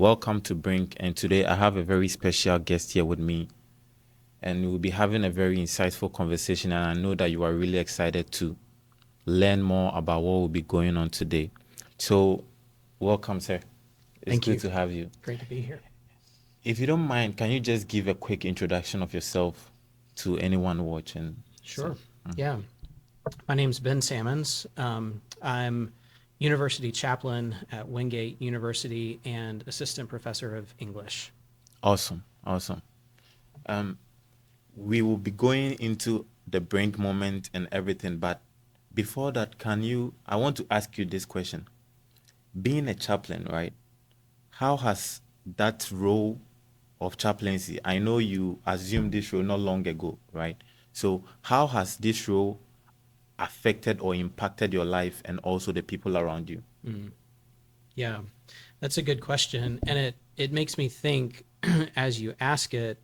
Welcome to Brink, and today I have a very special guest here with me, and we'll be having a very insightful conversation, and I know that you are really excited to learn more about what will be going on today. So, welcome, sir. It's Thank good you. to have you. Great to be here. If you don't mind, can you just give a quick introduction of yourself to anyone watching? Sure. Yeah. My name's Ben Sammons. I'm University Chaplain at Wingate University and Assistant Professor of English. Awesome, awesome. We will be going into the brink moment and everything, but before that, I want to ask you this question. Being a chaplain, right? How has that role of chaplaincy, I know you assumed this role not long ago, right? So how has this role affected or impacted your life and also the people around you? Yeah, that's a good question. And it makes me think as you ask it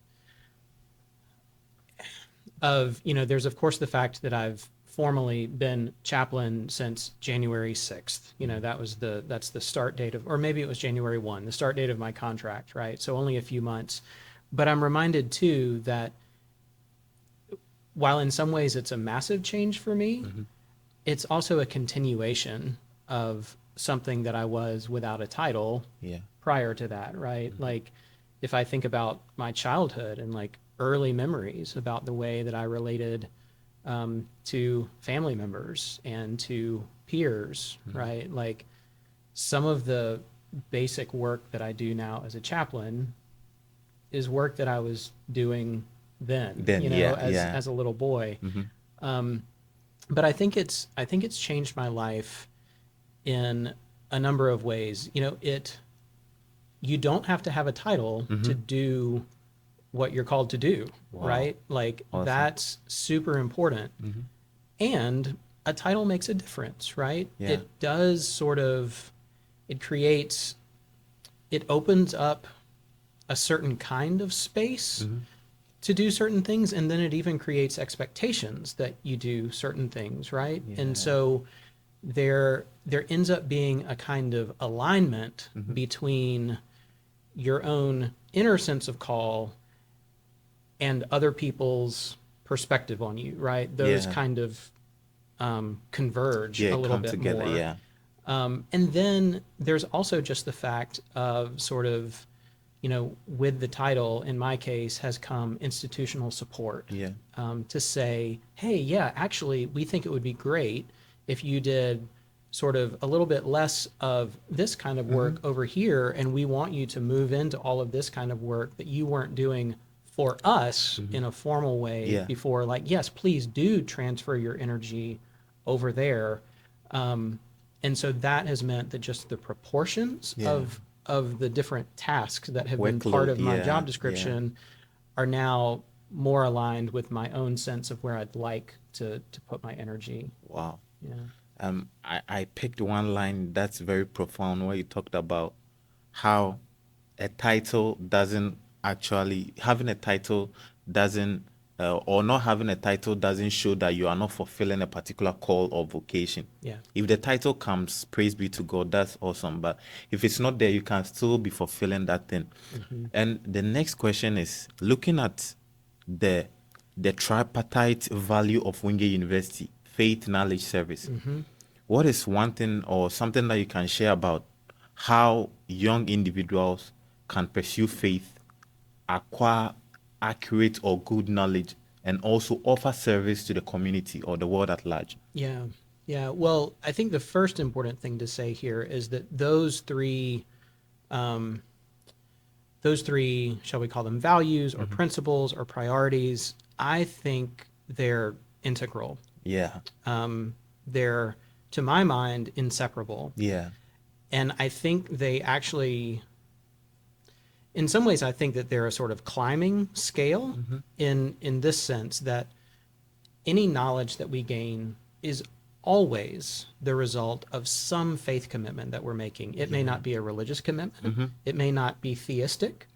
of, there's of course the fact that I've formally been chaplain since January 6th. That's the start date of, or maybe it was January 1, the start date of my contract, right? So only a few months. But I'm reminded too that while in some ways it's a massive change for me, it's also a continuation of something that I was without a title Yeah. prior to that, right? Like if I think about my childhood and like early memories about the way that I related to family members and to peers, right? Like some of the basic work that I do now as a chaplain is work that I was doing then, Then, yeah, as a little boy. But I think it's changed my life in a number of ways. You don't have to have a title to do what you're called to do, Wow. right? Like Awesome. that's super important. And a title makes a difference, right? Yeah. It does it opens up a certain kind of space to do certain things, and then it even creates expectations that you do certain things, right? Yeah. And so there ends up being a kind of alignment between your own inner sense of call and other people's perspective on you, right? Those Yeah. kind of converge Yeah, a little come bit together, more. yeah. And then there's also just the fact of sort of, with the title, in my case, has come institutional support. Yeah. To say, hey, yeah, actually, we think it would be great if you did sort of a little bit less of this kind of work over here, and we want you to move into all of this kind of work that you weren't doing for us in a formal way Yeah. before. Like, yes, please do transfer your energy over there. And so that has meant that just the proportions Yeah. of the different tasks that have been part Workload, of my yeah, job yeah. description are now more aligned with my own sense of where I'd like to put my energy. Wow. Yeah. I picked one line that's very profound where you talked about how a title doesn't actually, having a title doesn't, or not having a title doesn't show that you are not fulfilling a particular call or vocation. Yeah. If the title comes, praise be to God, that's awesome. But if it's not there, you can still be fulfilling that thing. And the next question is looking at the tripartite value of Wingate University, faith, knowledge, service. What is one thing or something that you can share about how young individuals can pursue faith, acquire accurate or good knowledge, and also offer service to the community or the world at large? Yeah. Yeah. Well, I think the first important thing to say here is that those three, shall we call them values or principles or priorities, I think they're integral. Yeah. They're, to my mind, inseparable. Yeah. And I think they actually, in some ways, I think that they're a sort of climbing scale in this sense that any knowledge that we gain is always the result of some faith commitment that we're making. It may not be a religious commitment, it may not be theistic,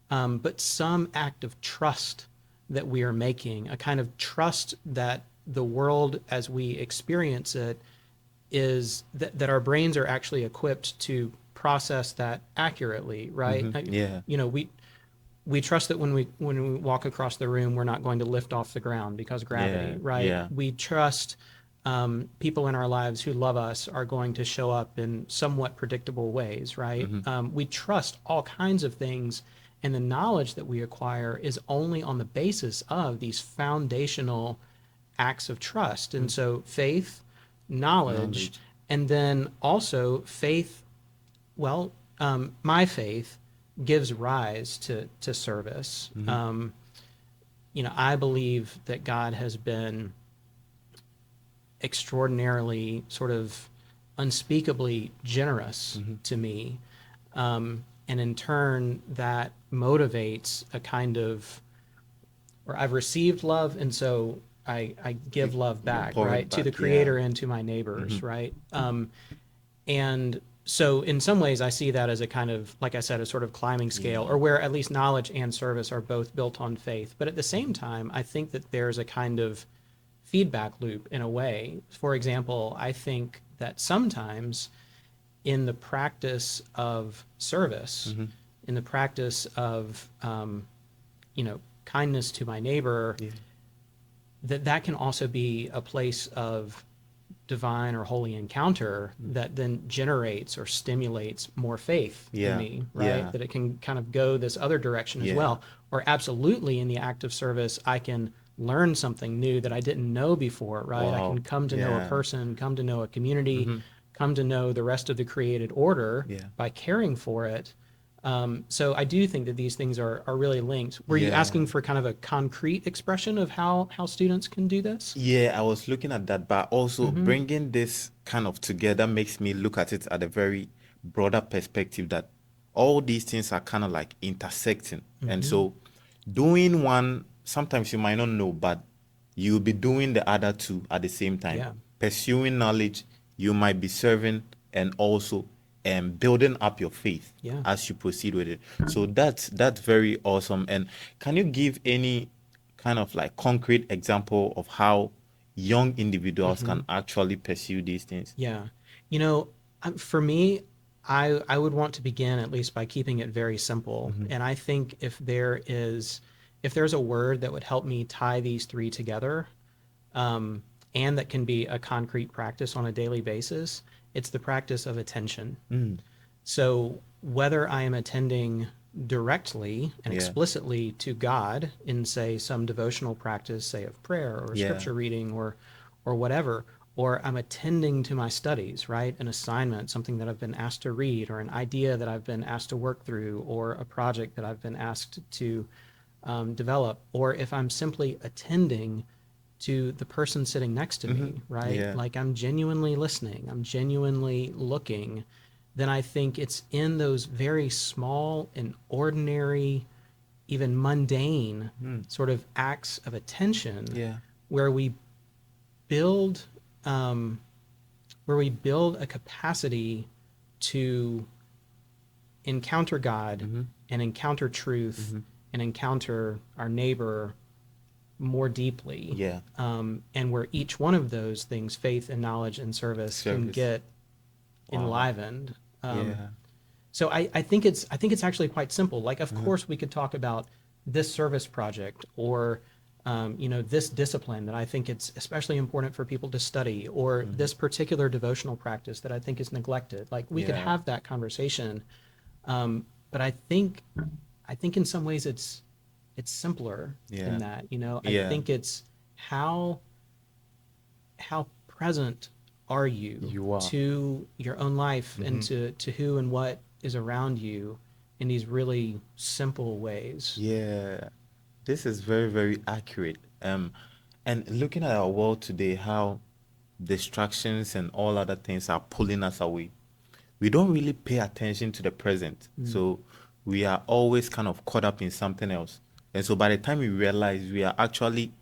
but some act of trust that we are making, a kind of trust that the world as we experience it is that our brains are actually equipped to process that accurately, right? Yeah. You know, we trust that when we walk across the room, we're not going to lift off the ground because gravity, Yeah. right? Yeah. We trust people in our lives who love us are going to show up in somewhat predictable ways, right? We trust all kinds of things, and the knowledge that we acquire is only on the basis of these foundational acts of trust. And so faith, knowledge, Knowledge. and then also faith, well, my faith gives rise to service. You know, I believe that God has been extraordinarily sort of unspeakably generous to me. And in turn, that motivates a kind of, or I've received love, and so I give love You back, pour right? it To the back. Yeah. Creator and to my neighbors, right? And so in some ways, I see that as a kind of, like I said, a sort of climbing scale, Yeah. or where at least knowledge and service are both built on faith. But at the same time, I think that there's a kind of feedback loop in a way. For example, I think that sometimes in the practice of service, in the practice of, you know, kindness to my neighbor, Yeah. that can also be a place of divine or holy encounter that then generates or stimulates more faith in Yeah. me, right? Yeah. That it can kind of go this other direction as Yeah. well. Or absolutely in the act of service, I can learn something new that I didn't know before, right? I can Wow. come to know a Yeah. person, come to know a community, come to know the rest of the created order Yeah. by caring for it. So I do think that these things are really linked. Were you Yeah. asking for kind of a concrete expression of how students can do this? Yeah, I was looking at that, but also bringing this kind of together makes me look at it at a very broader perspective that all these things are kind of like intersecting. And so doing one, sometimes you might not know, but you'll be doing the other two at the same time. Yeah. Pursuing knowledge, you might be serving and also building up your faith Yeah. as you proceed with it. So that's very awesome. And can you give any kind of like concrete example of how young individuals can actually pursue these things? Yeah. You know, for me, I would want to begin at least by keeping it very simple. And I think if there's a word that would help me tie these three together, and that can be a concrete practice on a daily basis, it's the practice of attention. So whether I am attending directly and Yeah. explicitly to God in, say, some devotional practice, say of prayer or Yeah. scripture reading or whatever, or I'm attending to my studies, right? An assignment, something that I've been asked to read, or an idea that I've been asked to work through, or a project that I've been asked to develop, or if I'm simply attending to the person sitting next to me, right? Yeah. Like I'm genuinely listening, I'm genuinely looking, then I think it's in those very small and ordinary, even mundane sort of acts of attention Yeah. where we build a capacity to encounter God and encounter truth and encounter our neighbor more deeply. Yeah. And where each one of those things, faith and knowledge and service, can Service. get Wow. enlivened. Yeah. So I think it's actually quite simple. Like, of course, we could talk about this service project or you know, this discipline that I think it's especially important for people to study, or this particular devotional practice that I think is neglected. Like, we could Yeah. have that conversation, but I think in some ways it's simpler Yeah. than that. You know, I Yeah. think it's how present are you You are. to your own life and to who and what is around you in these really simple ways. Yeah. This is very, very accurate. And looking at our world today, how distractions and all other things are pulling us away, we don't really pay attention to the present. So we are always kind of caught up in something else. And so by the time we realize, we are actually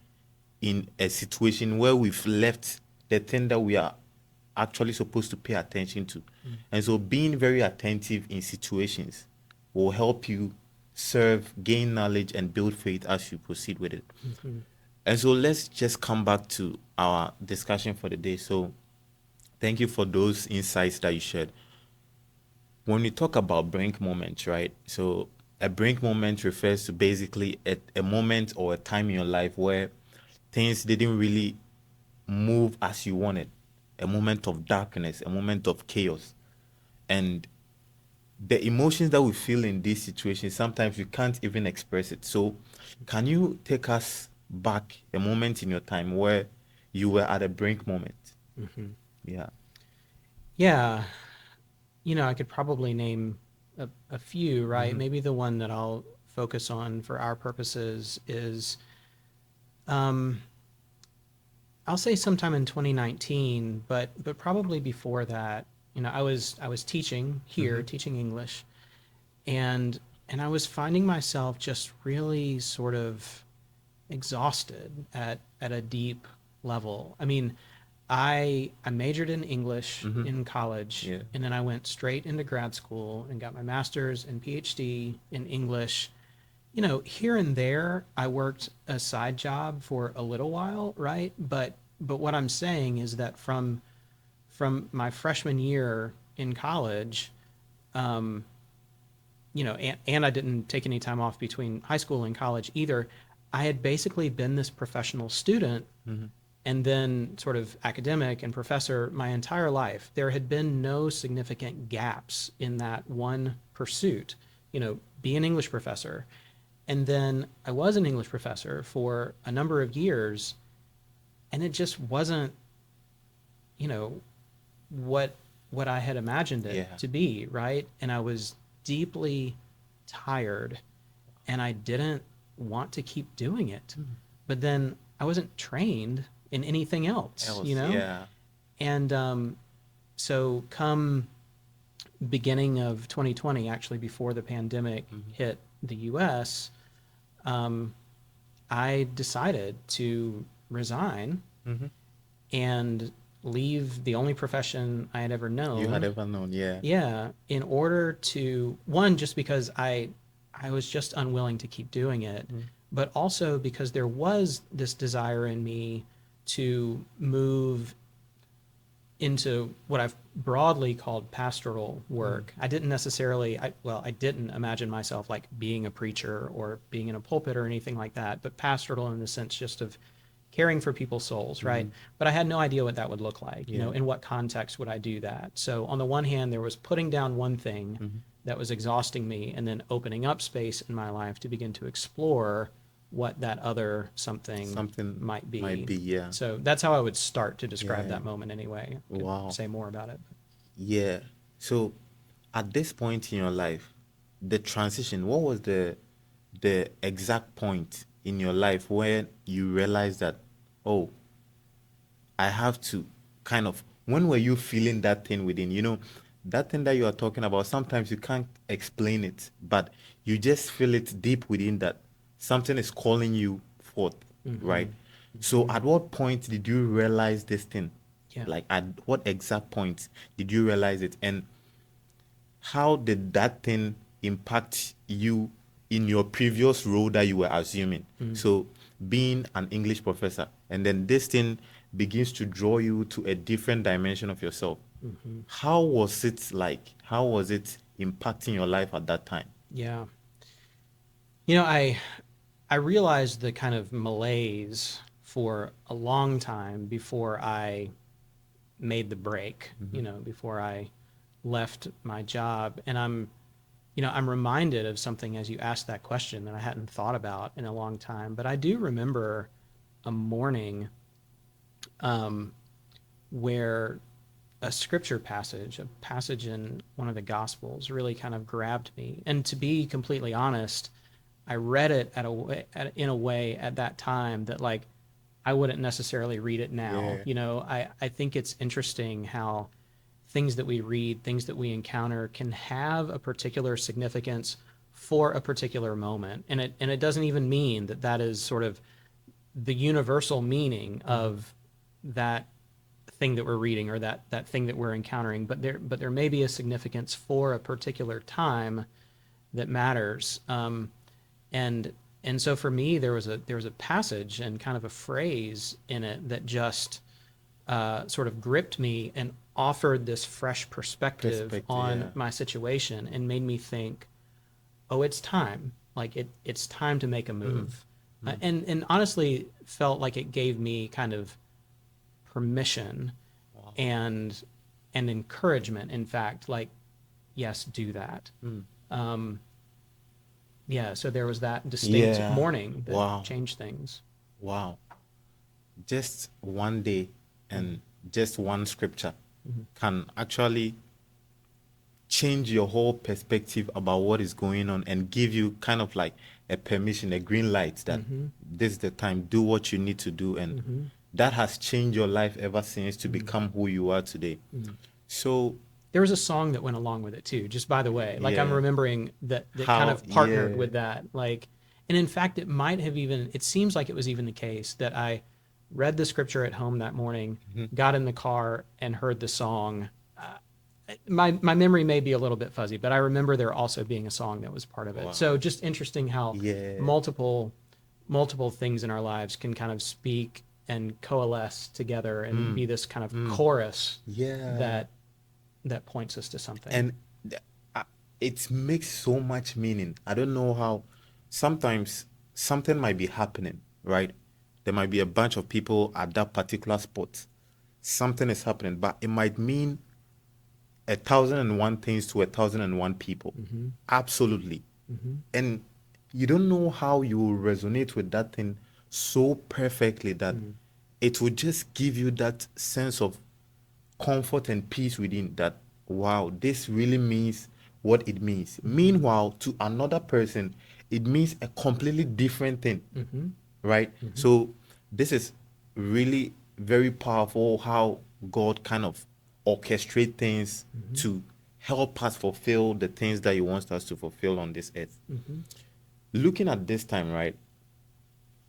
in a situation where we've left the thing that we are actually supposed to pay attention to. And so being very attentive in situations will help you serve, gain knowledge, and build faith as you proceed with it. And so let's just come back to our discussion for the day. So thank you for those insights that you shared. when we talk about brink moments, right? So a brink moment refers to basically a moment or a time in your life where things didn't really move as you wanted. A moment of darkness, a moment of chaos. And the emotions that we feel in these situations, sometimes we can't even express it. So can you take us back a moment in your time where you were at a brink moment? Yeah. Yeah, I could probably name a few, right? Maybe the one that I'll focus on for our purposes is, um, I'll say sometime in 2019, but probably before that. I was teaching here, teaching English, and I was finding myself just really sort of exhausted at a deep level. I mean, I majored in English in college, Yeah. and then I went straight into grad school and got my master's and PhD in English. Here and there, I worked a side job for a little while, right? But what I'm saying is that from my freshman year in college, um, and I didn't take any time off between high school and college either. I had basically been this professional student and then sort of academic and professor my entire life. There had been no significant gaps in that one pursuit, be an English professor. And then I was an English professor for a number of years, and it just wasn't, you know, what what I had imagined it Yeah. to be, right? And I was deeply tired, and I didn't want to keep doing it. But then I wasn't trained in anything else, Else. Yeah. And so come beginning of 2020, actually before the pandemic hit the US, um, I decided to resign and leave the only profession I had ever You had known. ever known. Yeah. Yeah, in order to, one, just because I was just unwilling to keep doing it, but also because there was this desire in me to move into what I've broadly called pastoral work. I didn't necessarily, I didn't imagine myself like being a preacher or being in a pulpit or anything like that, but pastoral in the sense just of caring for people's souls, right? But I had no idea what that would look like, Yeah. in what context would I do that? So on the one hand, there was putting down one thing that was exhausting me and then opening up space in my life to begin to explore what that other something Something might be. might be. Yeah. So that's how I would start to describe Yeah. that moment anyway. I could Wow. say more about it. Yeah. So at this point in your life, the transition, what was the exact point in your life where you realized that, oh, I have to kind of, when were you feeling that thing within? That thing that you are talking about, sometimes you can't explain it, but you just feel it deep within that something is calling you forth, right? So at what point did you realize this thing? Yeah. Like at what exact point did you realize it? And how did that thing impact you in your previous role that you were assuming? So, being an English professor, and then this thing begins to draw you to a different dimension of yourself. How was it like? How was it impacting your life at that time? Yeah. I realized the kind of malaise for a long time before I made the break, before I left my job. And I'm reminded of something as you asked that question that I hadn't thought about in a long time. But I do remember a morning where a scripture passage, a passage in one of the Gospels, really kind of grabbed me. And to be completely honest, I read it in a way at that time that like I wouldn't necessarily read it now. Yeah. I think it's interesting how things that we read, things that we encounter can have a particular significance for a particular moment. And it doesn't even mean that that is sort of the universal meaning of that thing that we're reading or that thing that we're encountering, but there may be a significance for a particular time that matters. And so for me, there was a passage and kind of a phrase in it that just sort of gripped me, and offered this fresh perspective on yeah. my situation and made me think, oh, it's time. Like it's time to make a move. And honestly felt like it gave me kind of permission Wow. and encouragement. In fact, like, yes, do that. Um, yeah. So there was that distinct Yeah. morning that Wow. changed things. Wow. Just one day and just one scripture can actually change your whole perspective about what is going on and give you kind of like a permission, a green light that this is the time, do what you need to do. And that has changed your life ever since to become who you are today. So, There was a song that went along with it too, just by the way. Like I'm yeah, remembering that kind how, of partnered yeah, with that. Like, and in fact, it might have even, it seems like it was even the case that I read the scripture at home that morning, got in the car and heard the song. My memory may be a little bit fuzzy, but I remember there also being a song that was part of it. wow, So just interesting how yeah, multiple multiple things in our lives can kind of speak and coalesce together and be this kind of chorus yeah. that points us to something. And uh, it makes so much meaning. I don't know how sometimes something might be happening, right? There might be a bunch of people at that particular spot. Something is happening, but it might mean 1,001 things to 1,001 people. Absolutely. And you don't know how you will resonate with that thing so perfectly that it will just give you that sense of comfort and peace within that, wow, this really means what it means. Meanwhile, to another person, it means a completely different thing, right? So this is really very powerful how God kind of orchestrate things to help us fulfill the things that he wants us to fulfill on this earth. Looking at this time, right,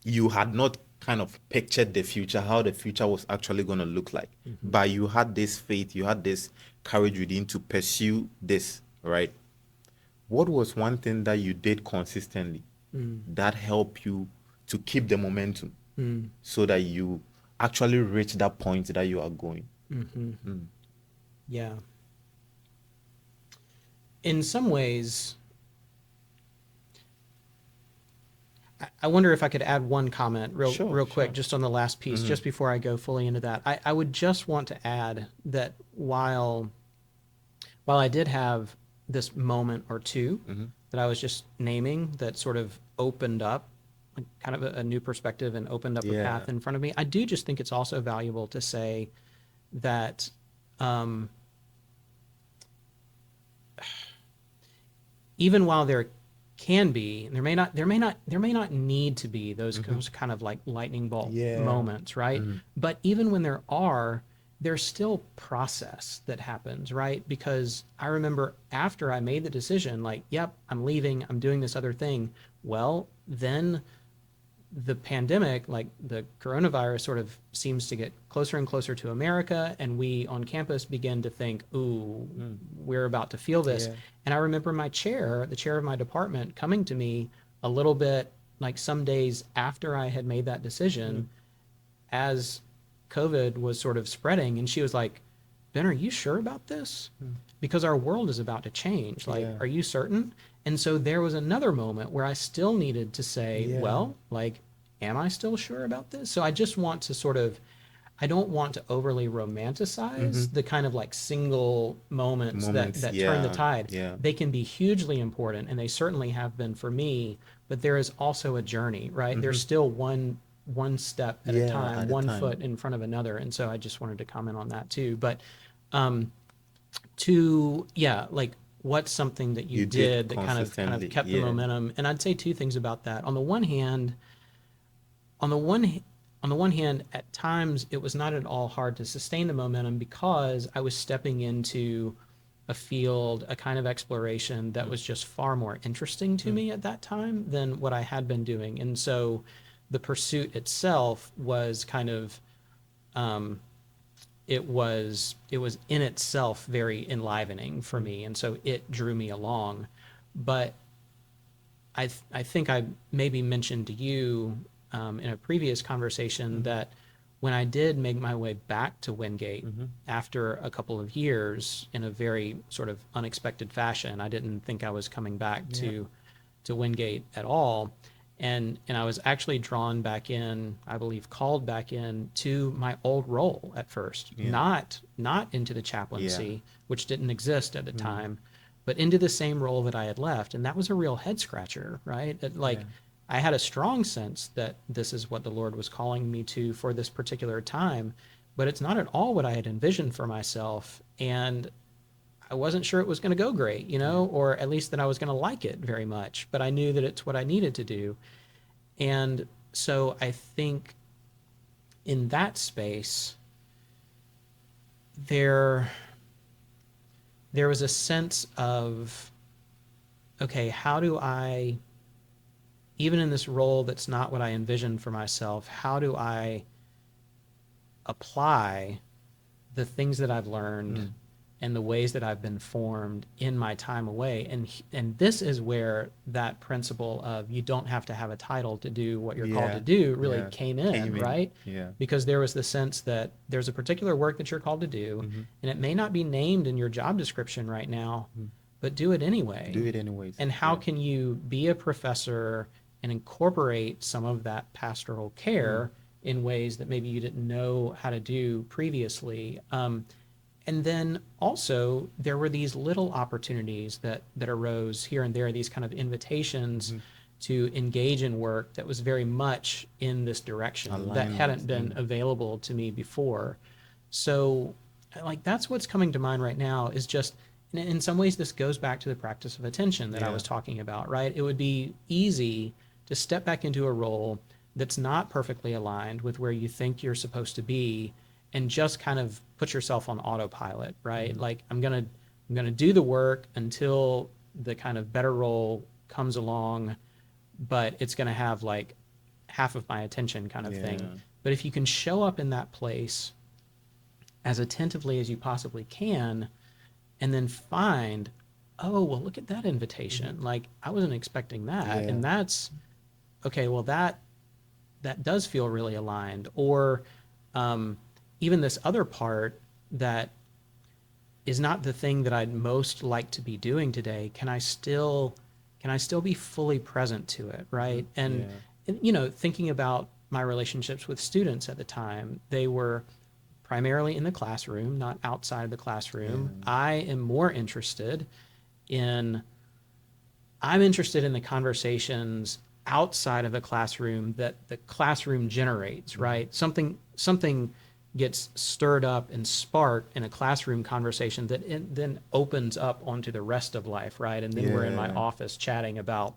you had not kind of pictured the future, how the future was actually going to look like. But you had this faith, you had this courage within to pursue this, right? What was one thing that you did consistently that helped you to keep the momentum so that you actually reach that point that you are going? Yeah. In some ways, I wonder if I could add one comment Sure, real quick, sure. just on the last piece, just before I go fully into that. I would just want to add that while I did have this moment or two that I was just naming that sort of opened up like, kind of a new perspective and opened up a Yeah. path in front of me, I do just think it's also valuable to say that even while there can be, and there may not need to be those kind of like lightning bolt Yeah. moments, right? But even when there are, there's still process that happens, right? Because I remember after I made the decision, like, yep, I'm leaving, I'm doing this other thing. Well, then the pandemic, like the coronavirus, sort of seems to get closer and closer to America, and we on campus begin to think, "Ooh, we're about to feel this." Yeah. And I remember my chair, the chair of my department, coming to me a little bit like some days after I had made that decision, as COVID was sort of spreading, and she was like, "Ben, are you sure about this? Because our world is about to change. Like, Yeah. are you certain?" And so there was another moment where I still needed to say, Yeah. well, like, am I still sure about this? So I just want to sort of, I don't want to overly romanticize the kind of like single moments Moments. that turn the Yeah. tide. Yeah. They can be hugely important, and they certainly have been for me, but there is also a journey, right? There's still one step at a Yeah. time, At the one time. foot in front of another. And so I just wanted to comment on that too. But to yeah, like what's something that you You did did that kind of consistently. kept the Yeah. momentum? And I'd say two things about that. On the one hand, on the one on the one hand, at times it was not at all hard to sustain the momentum because I was stepping into a field, a kind of exploration that was just far more interesting to me at that time than what I had been doing. And so the pursuit itself was kind of it was in itself very enlivening for me, and so it drew me along. But I think I maybe mentioned to you in a previous conversation that when I did make my way back to Wingate after a couple of years in a very sort of unexpected fashion, I didn't think I was coming back to Wingate at all. And I was actually drawn back in, I believe called back in to my old role at first, not into the chaplaincy, which didn't exist at the time, but into the same role that I had left. And that was a real head scratcher, right? Like I had a strong sense that this is what the Lord was calling me to for this particular time, but it's not at all what I had envisioned for myself. And I wasn't sure it was going to go great, or at least that I was going to like it very much, but I knew that it's what I needed to do. And so I think in that space, there was a sense of, okay, how do I, even in this role that's not what I envisioned for myself, how do I apply the things that I've learned and the ways that I've been formed in my time away? And this is where that principle of you don't have to have a title to do what you're called to do really came in, right? Yeah. Because there was the sense that there's a particular work that you're called to do, and it may not be named in your job description right now, but do it anyway. Do it anyways. And how can you be a professor and incorporate some of that pastoral care in ways that maybe you didn't know how to do previously? And then also there were these little opportunities that arose here and there, these kind of invitations to engage in work that was very much in this direction that hadn't been available to me before. So like that's what's coming to mind right now is just, in some ways this goes back to the practice of attention that I was talking about, right? It would be easy to step back into a role that's not perfectly aligned with where you think you're supposed to be and just kind of put yourself on autopilot, right? Like I'm gonna do the work until the kind of better role comes along, but it's gonna have like half of my attention kind of thing. But if you can show up in that place as attentively as you possibly can, and then find, oh, well, look at that invitation. Like I wasn't expecting that. And that's okay. Well, that does feel really aligned. Or even this other part that is not the thing that I'd most like to be doing today. Can I still be fully present to it, right? And thinking about my relationships with students at the time, they were primarily in the classroom, not outside the classroom. I am more interested in the conversations outside of the classroom that the classroom generates, right? Something gets stirred up and sparked in a classroom conversation that then opens up onto the rest of life, right? And then we're in my office chatting about,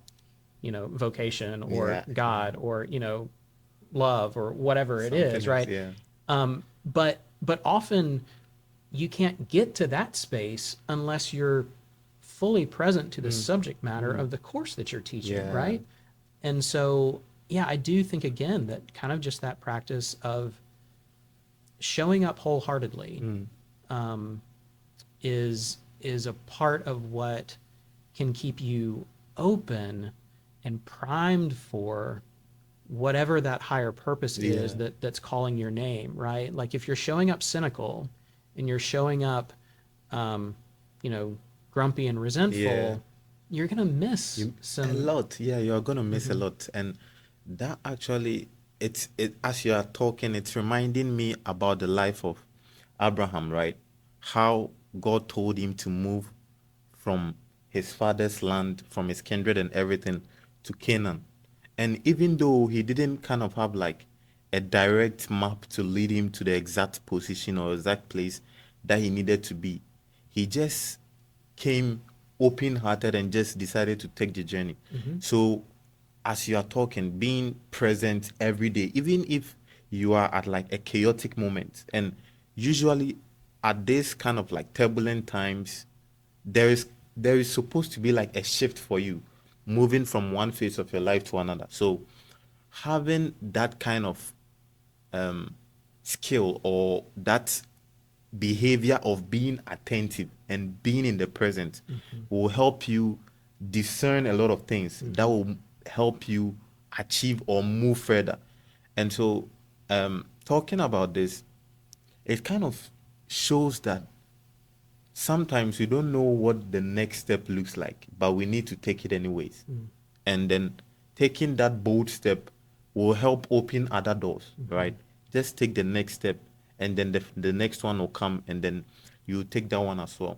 vocation or God or, love or whatever it is, right? But often you can't get to that space unless you're fully present to the subject matter of the course that you're teaching, right? And so, I do think again that kind of just that practice of showing up wholeheartedly is a part of what can keep you open and primed for whatever that higher purpose is that's calling your name, right? Like if you're showing up cynical and you're showing up, grumpy and resentful, you're going to miss a lot. You're going to miss a lot. And that actually, it as you are talking, it's reminding me about the life of Abraham, right? How God told him to move from his father's land, from his kindred and everything to Canaan. And even though he didn't kind of have like a direct map to lead him to the exact position or exact place that he needed to be, he just came open-hearted and just decided to take the journey. So as you are talking, being present every day, even if you are at like a chaotic moment, and usually at this kind of like turbulent times, there is supposed to be like a shift for you, moving from one phase of your life to another. So having that kind of skill or that behavior of being attentive and being in the present will help you discern a lot of things that will help you achieve or move further. And so talking about this, it kind of shows that sometimes we don't know what the next step looks like, but we need to take it anyways. And then taking that bold step will help open other doors, right? Just take the next step, and then the next one will come, and then you take that one as well.